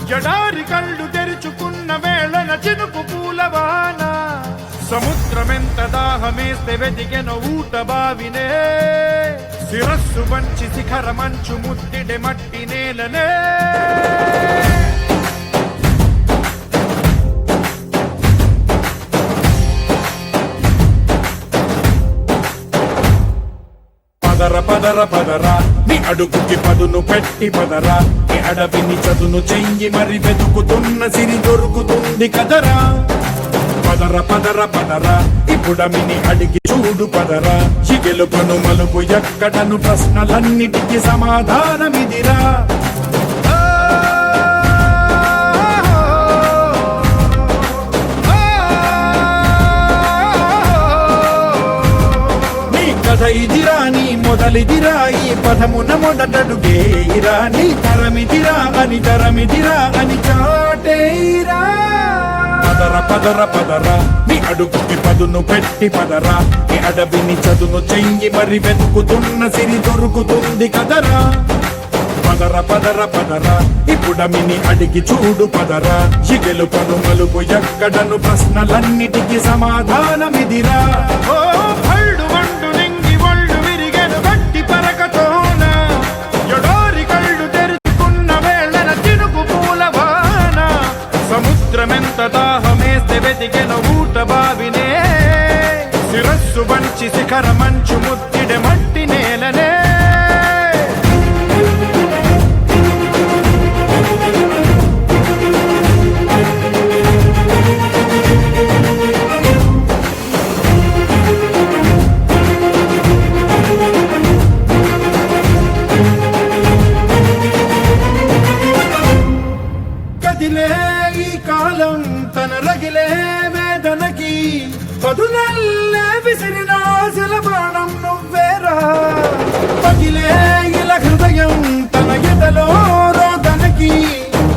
ఎడారి కళ్ళు తెరుచుకున్న వేళన చినుకు పూలవాన సముద్రమెంత దాహమేస్తే వెతికెన ఊట బావినే శిరస్సు వంచి శిఖర మంచు ముద్దిడే మట్టి నేలనే పదర పదర పదరా నీ అడుగుకి పదును పెట్టి పదరా నీ అడవిని చదును చెయ్యి మరి వెతుకుతున్న సిరి దొరుకుతుంది కదరా పదర పదర పదరా ఇప్పుడమిని అడిగి చూడు పదరా ఈ గెలుపను మలుపు ఎక్కడను ప్రశ్నలన్నిటికీ సమాధానమిదిరా ఇదిరా నీ మొదలిదిరా ఈ పదమున మొదటడుగేయిరా నీ తరమిదిరా అని చాటేయిరా పదర పదర పదరా నీ అడుగుకి పదును పెట్టి పదరా నీ అడవిని చదును చెయ్యి మరి వెతుకుతున్న సిరి దొరుకుతుంది కదరా పదర పదర పదరా ఇప్పుడమిని అడిగి చూడు పదరా ఈ గెలుపను మలుపు ఎక్కడను ప్రశ్నలన్నిటికీ సమాధానమిదిరా ఓ భళ్ళు వండు సముద్రమెంత దాహమేస్తే వెతికెన ఊట బావినే శిరస్సు వంచి శిఖర మంచు ముద్దిడే మట్టి నేలనే కదిలే ఈ కాలం తన రగిలే వేదనకి పదునల్లే విసిరిన ఆశల బాణం నువ్వేరా పగిలే ఇలా హృదయం తన ఎదలో రోదనకి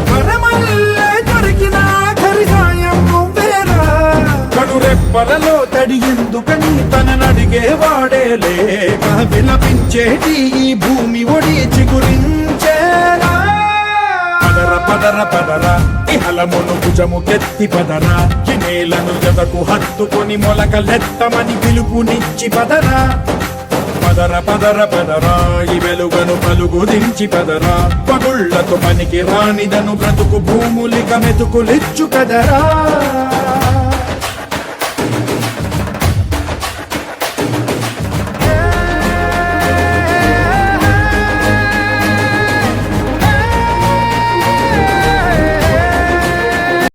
వరమల్లే దొరికిన ఆఖరి సాయం నువ్వేరా కడురెప్పలలో తడి ఎందుకని తననడిగే వాడేలే విలపించేటి ఈ భూమి ఒడి చిగురించేలా పదర పదరా ఇహలమును భుజముకెత్తి పదరా ఈ నేలను జతకు హత్తుకొని మొలకలెత్తమని పిలుపునిచ్చి పదరా పదర పదర పదరా ఈ వెలుగను పలుగు దించి పదరా పగుళ్లతో పనికి రానిదను బ్రతుకు భూములిక మెతుకులిచ్చు కదరా